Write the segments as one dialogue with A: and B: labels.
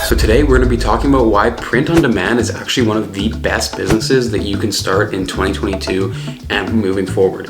A: So today we're going to be talking about why print on demand is actually one of the best businesses that you can start in 2022 and moving forward.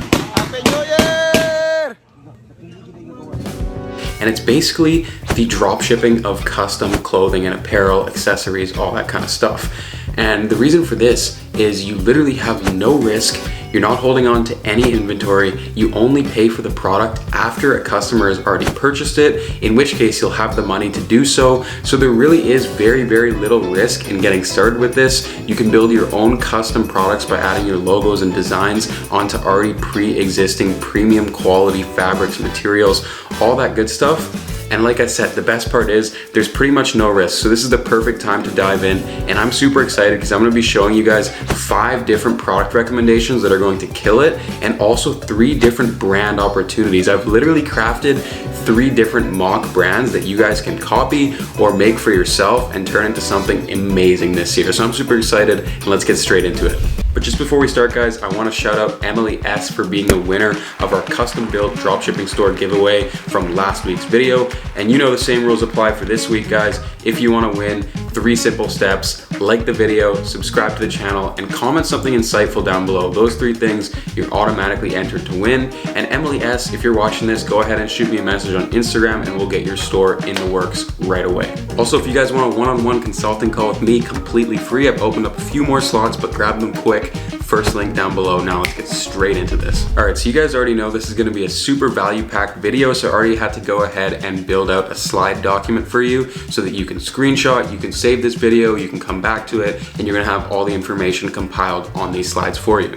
A: And it's basically the drop shipping of custom clothing and apparel, accessories, all that kind of stuff. And the reason for this is you literally have no risk. You're not holding on to any inventory. You only pay for the product after a customer has already purchased it, in which case you'll have the money to do so. So there really is very, very little risk in getting started with this. You can build your own custom products by adding your logos and designs onto already pre-existing premium quality fabrics, materials, all that good stuff. And like I said, the best part is there's pretty much no risk. So this is the perfect time to dive in. And I'm super excited because I'm gonna be showing you guys 5 different product recommendations that are going to kill it, and also 3 different brand opportunities. I've literally crafted 3 different mock brands that you guys can copy or make for yourself and turn into something amazing this year. So I'm super excited, and let's get straight into it. But just before we start, guys, I want to shout out Emily S for being the winner of our custom built dropshipping store giveaway from last week's video. And you know the same rules apply for this week, guys. If you want to win, 3 simple steps: like the video, subscribe to the channel, and comment something insightful down below. Those 3 things, you're automatically entered to win. And Emily S, if you're watching this, go ahead and shoot me a message on Instagram and we'll get your store in the works right away. Also, if you guys want a one-on-one consulting call with me completely free, I've opened up a few more slots, but grab them quick. First link down below. Now let's get straight into this. All right, so you guys already know this is gonna be a super value-packed video, so I already had to go ahead and build out a slide document for you so that you can screenshot, you can save this video, you can come back to it, and you're gonna have all the information compiled on these slides for you.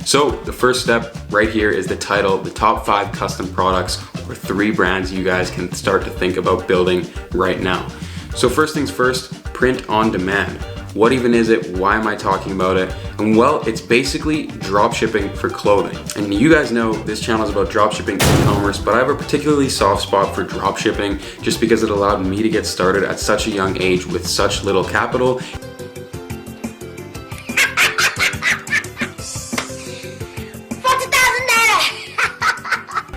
A: So the first step right here is the title, the top 5 custom products or 3 brands you guys can start to think about building right now. So first things first, print on demand. What even is it? Why am I talking about it? And well, it's basically drop shipping for clothing. And you guys know this channel is about drop shipping e-commerce, but I have a particularly soft spot for drop shipping just because it allowed me to get started at such a young age with such little capital.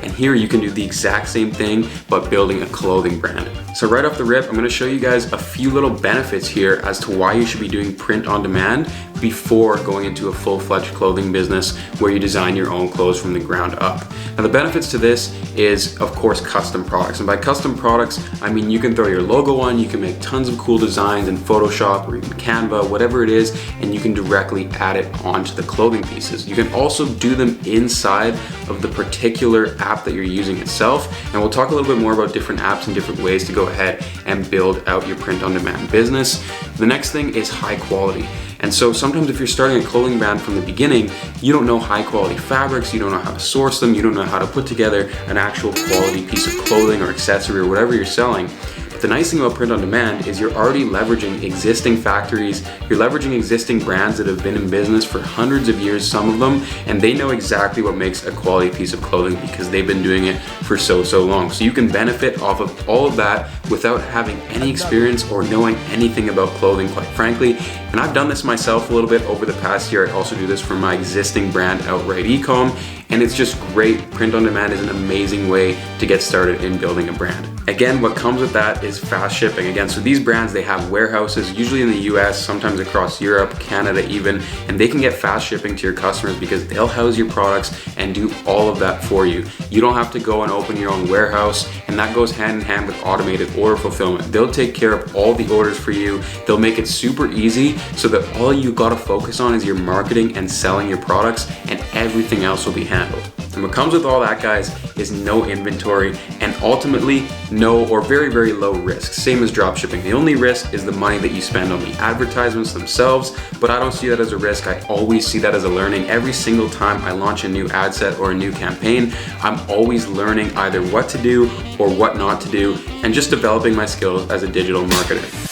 A: And here you can do the exact same thing, but building a clothing brand. So right off the rip, I'm gonna show you guys a few little benefits here as to why you should be doing print on demand before going into a full-fledged clothing business where you design your own clothes from the ground up. Now the benefits to this is, of course, custom products. And by custom products, I mean you can throw your logo on, you can make tons of cool designs in Photoshop or even Canva, whatever it is, and you can directly add it onto the clothing pieces. You can also do them inside of the particular app that you're using itself. And we'll talk a little bit more about different apps and different ways to go ahead and build out your print on demand business. The next thing is high quality. And so sometimes if you're starting a clothing brand from the beginning, you don't know high quality fabrics, you don't know how to source them, you don't know how to put together an actual quality piece of clothing or accessory or whatever you're selling. The nice thing about print on demand is you're already leveraging existing factories, you're leveraging existing brands that have been in business for hundreds of years, some of them, and they know exactly what makes a quality piece of clothing because they've been doing it for so long. So you can benefit off of all of that without having any experience or knowing anything about clothing, quite frankly. And I've done this myself a little bit over the past year. I also do this for my existing brand, Outright Ecom, and it's just great. Print on demand is an amazing way to get started in building a brand. Again, what comes with that is fast shipping. Again, so these brands, they have warehouses, usually in the US, sometimes across Europe, Canada even, and they can get fast shipping to your customers because they'll house your products and do all of that for you. You don't have to go and open your own warehouse, and that goes hand in hand with automated order fulfillment. They'll take care of all the orders for you. They'll make it super easy so that all you gotta focus on is your marketing and selling your products, and everything else will be handled. And what comes with all that, guys, is no inventory and ultimately no or very low risk. Same as drop shipping. The only risk is the money that you spend on the advertisements themselves, but I don't see that as a risk. I always see that as a learning. Every single time I launch a new ad set or a new campaign, I'm always learning either what to do or what not to do and just developing my skills as a digital marketer.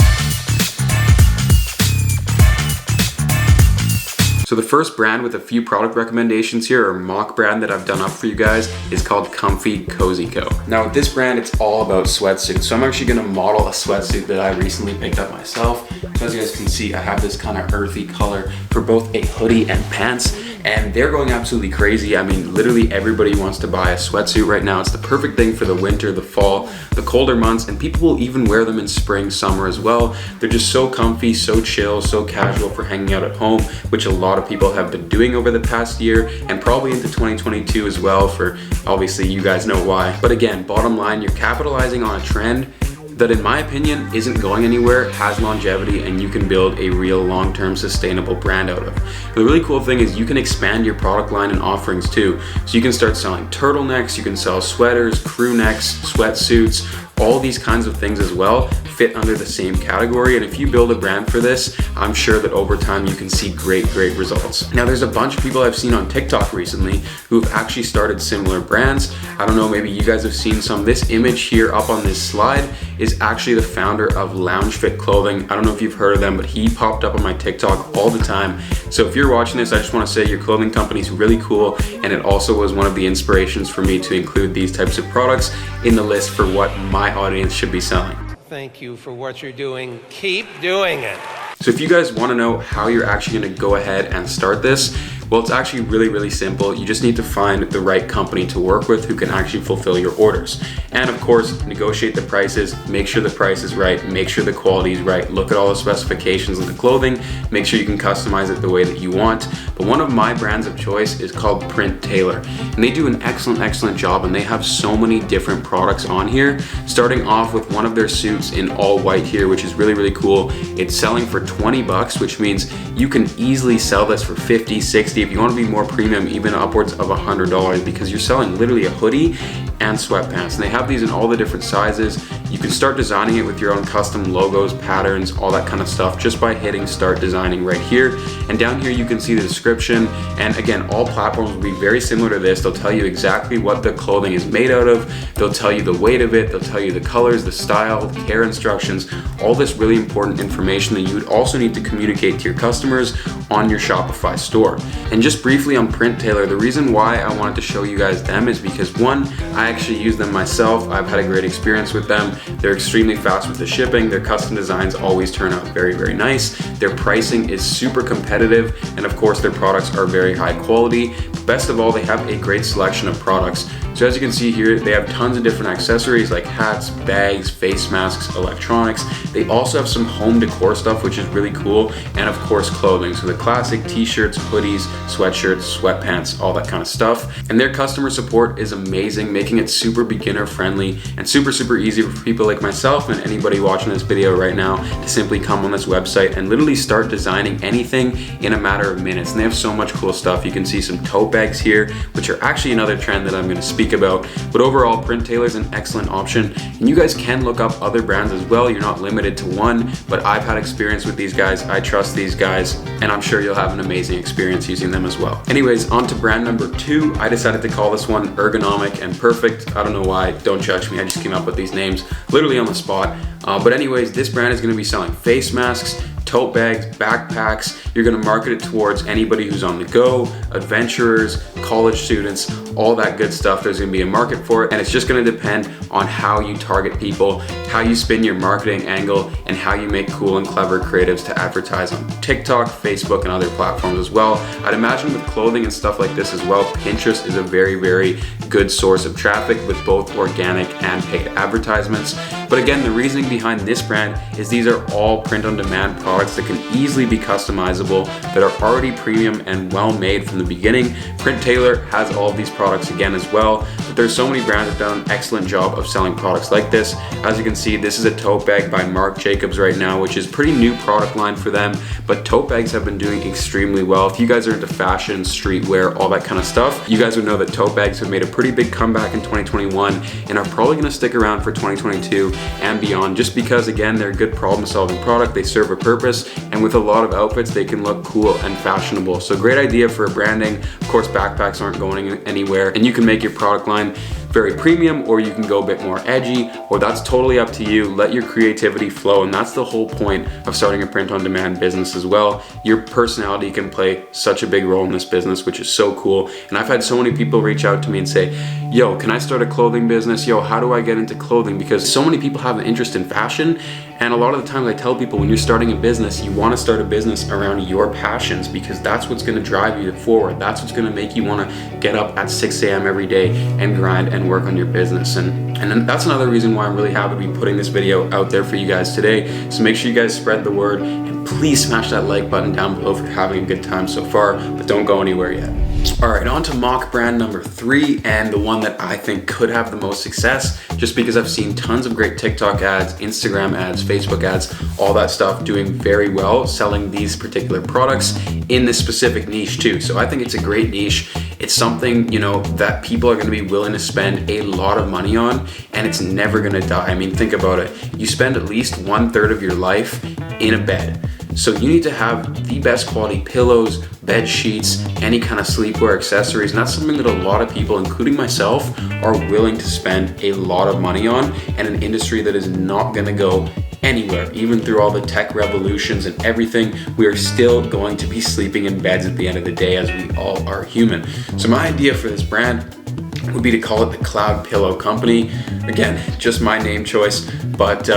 A: So the first brand with a few product recommendations here, or mock brand that I've done up for you guys, is called Comfy Cozy Co. Now with this brand, it's all about sweatsuits. So I'm actually gonna model a sweatsuit that I recently picked up myself. So as you guys can see, I have this kind of earthy color for both a hoodie and pants. And they're going absolutely crazy. I mean, literally everybody wants to buy a sweatsuit right now. It's the perfect thing for the winter, the fall, the colder months, and people will even wear them in spring, summer as well. They're just so comfy, so chill, so casual for hanging out at home, which a lot of people have been doing over the past year and probably into 2022 as well, for obviously you guys know why. But again, bottom line, you're capitalizing on a trend that in my opinion isn't going anywhere, has longevity, and you can build a real long-term sustainable brand out of. The really cool thing is you can expand your product line and offerings too. So you can start selling turtlenecks, you can sell sweaters, crew necks, sweatsuits, all these kinds of things as well fit under the same category. And if you build a brand for this, I'm sure that over time you can see great results. Now there's a bunch of people I've seen on TikTok recently who have actually started similar brands. I don't know, maybe you guys have seen some. This image here up on this slide is actually the founder of Lounge Fit Clothing. I don't know if you've heard of them, but he popped up on my TikTok all the time. So if you're watching this, I just want to say your clothing company is really cool, and it also was one of the inspirations for me to include these types of products in the list for what my audience should be selling.
B: Thank you for what you're doing. Keep doing it.
A: So if you guys want to know how you're actually going to go ahead and start this, well, it's actually really simple. You just need to find the right company to work with who can actually fulfill your orders. And of course, negotiate the prices, make sure the price is right, make sure the quality is right, look at all the specifications of the clothing, make sure you can customize it the way that you want. But one of my brands of choice is called Printailor, and they do an excellent job, and they have so many different products on here, starting off with one of their suits in all white here, which is really cool. It's selling for 20 bucks, which means you can easily sell this for 50, 60, if you want to be more premium, even upwards of $100, because you're selling literally a hoodie and sweatpants. And they have these in all the different sizes. You can start designing it with your own custom logos, patterns, all that kind of stuff, just by hitting start designing right here. And down here you can see the description. And again, all platforms will be very similar to this. They'll tell you exactly what the clothing is made out of. They'll tell you the weight of it. They'll tell you the colors, the style, the care instructions, all this really important information that you would also need to communicate to your customers on your Shopify store. And just briefly on Printailor, the reason why I wanted to show you guys them is because one, I actually use them myself. I've had a great experience with them. They're extremely fast with the shipping. Their custom designs always turn out very nice. Their pricing is super competitive, and of course their products are very high quality. Best of all, they have a great selection of products. So as you can see here, they have tons of different accessories like hats, bags, face masks, electronics. They also have some home decor stuff, which is really cool, and of course clothing. So the classic t-shirts, hoodies, sweatshirts, sweatpants, all that kind of stuff. And their customer support is amazing, making it super beginner friendly and super easy for people like myself and anybody watching this video right now to simply come on this website and literally start designing anything in a matter of minutes. And they have so much cool stuff. You can see some tote bags here, which are actually another trend that I'm going to speak about. But overall, Printailor is an excellent option, and you guys can look up other brands as well. You're not limited to one, but I've had experience with these guys. I trust these guys, and I'm sure you'll have an amazing experience using them as well. Anyways, on to brand number 2. I decided to call this one Ergonomic and Perfect. I don't know why, don't judge me. I just came up with these names literally on the spot. But anyways, this brand is going to be selling face masks, tote bags, backpacks. You're going to market it towards anybody who's on the go, adventurers, college students, all that good stuff. There's going to be a market for it, and it's just going to depend on how you target people, how you spin your marketing angle, and how you make cool and clever creatives to advertise on TikTok, Facebook, and other platforms as well. I'd imagine with clothing and stuff like this as well, Pinterest is a very good source of traffic with both organic and paid advertisements. But again, the reasoning behind this brand is these are all print-on-demand products that can easily be customizable, that are already premium and well made from the beginning. Printailor has all of these products again as well, but there's so many brands that have done an excellent job of selling products like this. As you can see, this is a tote bag by Marc Jacobs right now, which is a pretty new product line for them, but tote bags have been doing extremely well. If you guys are into fashion, streetwear, all that kind of stuff, you guys would know that tote bags have made a pretty big comeback in 2021 and are probably going to stick around for 2022 and beyond, just because again, they're a good problem-solving product. They serve a purpose, and with a lot of outfits, they can look cool and fashionable. So great idea for branding. Of course, backpacks aren't going anywhere, and you can make your product line very premium, or you can go a bit more edgy, or that's totally up to you. Let your creativity flow, and that's the whole point of starting a print-on-demand business as well. Your personality can play such a big role in this business, which is so cool. And I've had so many people reach out to me and say, yo, can I start a clothing business? Yo, how do I get into clothing? Because so many people have an interest in fashion, and a lot of the times I tell people, when you're starting a business, you want to start a business around your passions, because that's what's going to drive you forward. That's what's going to make you want to get up at 6 a.m. every day and grind and work on your business. And then that's another reason why I'm really happy to be putting this video out there for you guys today. So make sure you guys spread the word, and please smash that like button down below if you're having a good time so far, but don't go anywhere yet. All right, on to mock brand number 3, and the one that I think could have the most success, just because I've seen tons of great TikTok ads, Instagram ads, Facebook ads, all that stuff doing very well, selling these particular products in this specific niche too. So I think it's a great niche. It's something, you know, that people are gonna be willing to spend a lot of money on, and it's never gonna die. I mean, think about it. You spend at least 1/3 of your life in a bed. So you need to have the best quality pillows, bed sheets, any kind of sleepwear accessories, and that's something that a lot of people, including myself, are willing to spend a lot of money on, and an industry that is not gonna go anywhere. Even through all the tech revolutions and everything, we are still going to be sleeping in beds at the end of the day, as we all are human. So my idea for this brand would be to call it the Cloud Pillow Company. Again, just my name choice, but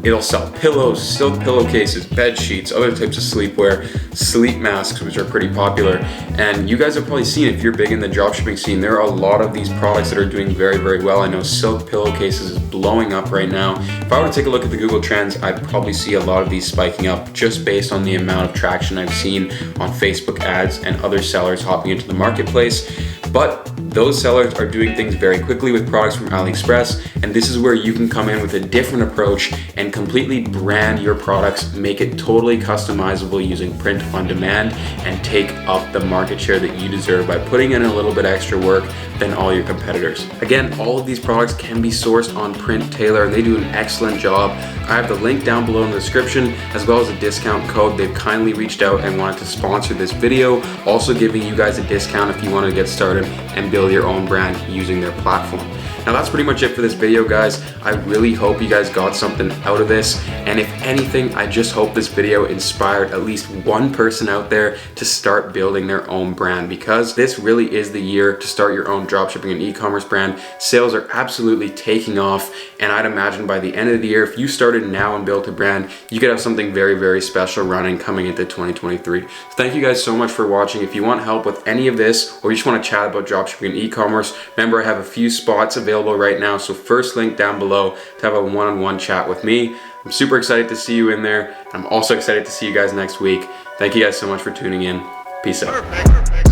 A: it'll sell pillows, silk pillowcases, bed sheets, other types of sleepwear, sleep masks, which are pretty popular. And you guys have probably seen, if you're big in the dropshipping scene, there are a lot of these products that are doing very, very well. I know silk pillowcases is blowing up right now. If I were to take a look at the Google Trends, I'd probably see a lot of these spiking up, just based on the amount of traction I've seen on Facebook ads and other sellers hopping into the marketplace. But those sellers are doing things very quickly with products from AliExpress, and this is where you can come in with a different approach and completely brand your products, make it totally customizable using print on demand, and take up the market share that you deserve by putting in a little bit extra work than all your competitors. Again, all of these products can be sourced on Printailor, and they do an excellent job. I have the link down below in the description, as well as a discount code. They've kindly reached out and wanted to sponsor this video, also giving you guys a discount if you want to get started and build your own brand using their platform. Now that's pretty much it for this video, guys. I really hope you guys got something out of this, and if anything, I just hope this video inspired at least one person out there to start building their own brand, because this really is the year to start your own dropshipping and e-commerce brand. Sales are absolutely taking off, and I'd imagine by the end of the year, if you started now and built a brand, you could have something very, very special running coming into 2023. So thank you guys so much for watching. If you want help with any of this, or you just want to chat about dropshipping and e-commerce, remember I have a few spots available right now, so first link down below to have a one-on-one chat with me. I'm super excited to see you in there, and I'm also excited to see you guys next week. Thank you guys so much for tuning in. Peace out. Perfect.